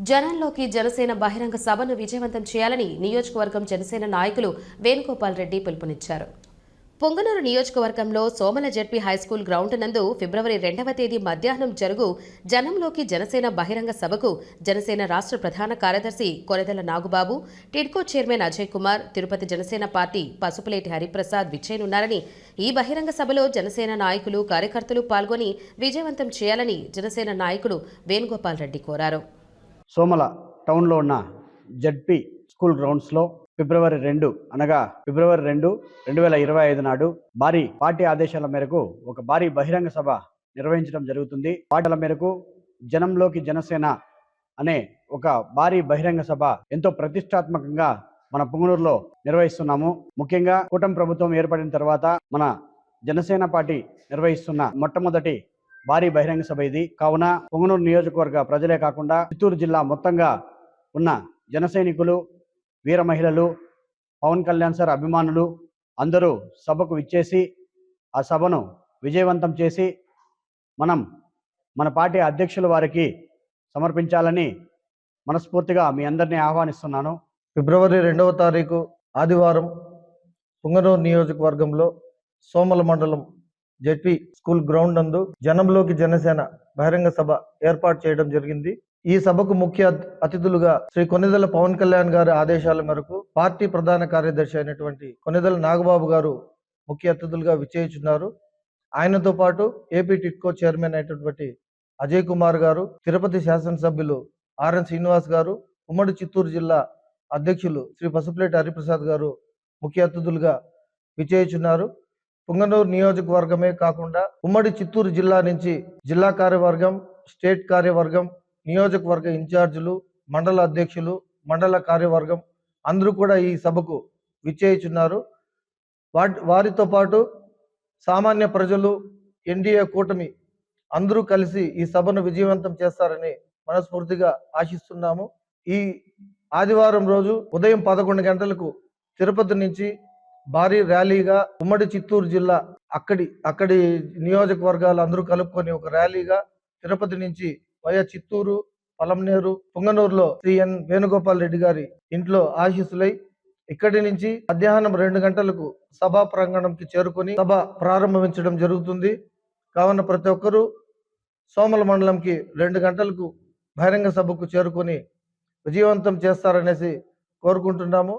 జనాల్లోకి జనసేన బహిరంగ సభను విజయవంతం చేయాలని నియోజకవర్గం జనసేన నాయకులు వేణుగోపాల్ రెడ్డి పిలుపునిచ్చారు. పొంగనూరు నియోజకవర్గంలో సోమల జెడ్పీ హైస్కూల్ గ్రౌండ్ నందు ఫిబ్రవరి 2వ తేదీ మధ్యాహ్నం జరుగు జనంలోకి జనసేన బహిరంగ సభకు జనసేన రాష్ట్ర ప్రధాన కార్యదర్శి కొనెదల నాగుబాబు, టిడ్కో చైర్మన్ అజయ్ కుమార్, తిరుపతి జనసేన పార్టీ పసుపులేటి హరిప్రసాద్ విచ్చేయనున్నారని, ఈ బహిరంగ సభలో జనసేన నాయకులు, కార్యకర్తలు పాల్గొని విజయవంతం చేయాలని జనసేన నాయకుడు వేణుగోపాల్ రెడ్డి కోరారు. సోమల టౌన్లో ఉన్న జెడ్పీ స్కూల్ గ్రౌండ్స్లో ఫిబ్రవరి 2 2025 నాడు భారీ పార్టీ ఆదేశాల మేరకు ఒక భారీ బహిరంగ సభ నిర్వహించడం జరుగుతుంది. వాటిల మేరకు జనంలోకి జనసేన అనే ఒక భారీ బహిరంగ సభ ఎంతో ప్రతిష్టాత్మకంగా మన పుంగనూరులో నిర్వహిస్తున్నాము. ముఖ్యంగా కూటమి ప్రభుత్వం ఏర్పడిన తర్వాత మన జనసేన పార్టీ నిర్వహిస్తున్న మొట్టమొదటి భారీ బహిరంగ సభ ఇది. కావున పొంగనూరు నియోజకవర్గ ప్రజలే కాకుండా చిత్తూరు జిల్లా మొత్తంగా ఉన్న జన సైనికులు, వీర మహిళలు, పవన్ కళ్యాణ్ సార్ అభిమానులు అందరూ సభకు విచ్చేసి ఆ సభను విజయవంతం చేసి మన పార్టీ అధ్యక్షుల వారికి సమర్పించాలని మనస్ఫూర్తిగా మీ అందరినీ ఆహ్వానిస్తున్నాను. ఫిబ్రవరి 2వ తారీఖు ఆదివారం పుంగనూరు నియోజకవర్గంలో సోమల మండలం జెడ్పీ స్కూల్ గ్రౌండ్ నందు జనంలోకి జనసేన బహిరంగ సభ ఏర్పాటు చేయడం జరిగింది. ఈ సభకు ముఖ్య అతిథులుగా శ్రీ కొనెదల పవన్ కళ్యాణ్ గారి ఆదేశాల మేరకు పార్టీ ప్రధాన కార్యదర్శి అయినటువంటి కొనెదల నాగబాబు గారు ముఖ్య అతిథులుగా విచ్చేయుచున్నారు. ఆయనతో పాటు ఏపీ టిడ్కో చైర్మన్ అయినటువంటి అజయ్ కుమార్ గారు, తిరుపతి శాసనసభ్యులు ఆర్ఎన్ శ్రీనివాస్ గారు, ఉమ్మడి చిత్తూరు జిల్లా అధ్యక్షులు శ్రీ పసుపులేటి హరిప్రసాద్ గారు ముఖ్య అతిథులుగా విచ్చేయుచున్నారు. పుంగనూరు నియోజకవర్గమే కాకుండా ఉమ్మడి చిత్తూరు జిల్లా నుంచి జిల్లా కార్యవర్గం, స్టేట్ కార్యవర్గం, నియోజకవర్గ ఇన్ఛార్జీలు, మండల అధ్యక్షులు, మండల కార్యవర్గం అందరూ కూడా ఈ సభకు విచ్చేయుచున్నారు. వారితో పాటు సామాన్య ప్రజలు, ఎన్డీఏ కూటమి అందరూ కలిసి ఈ సభను విజయవంతం చేస్తారని మనస్ఫూర్తిగా ఆశిస్తున్నాము. ఈ ఆదివారం రోజు ఉదయం 11 గంటలకు తిరుపతి నుంచి భారీ ర్యాలీగా ఉమ్మడి చిత్తూరు జిల్లా అక్కడి నియోజకవర్గాలు అందరూ కలుపుకొని ఒక ర్యాలీగా తిరుపతి నుంచి వయా చిత్తూరు, పలంనేరు, పుంగనూరులో శ్రీ ఎన్ వేణుగోపాల్ రెడ్డి గారి ఇంట్లో ఆశీస్సులై ఇక్కడి నుంచి మధ్యాహ్నం 2 గంటలకు సభా ప్రాంగణంకి చేరుకొని సభ ప్రారంభించడం జరుగుతుంది. కావున ప్రతి ఒక్కరూ సోమల మండలంకి 2 గంటలకు బహిరంగ సభకు చేరుకొని విజయవంతం చేస్తారనేసి కోరుకుంటున్నాము.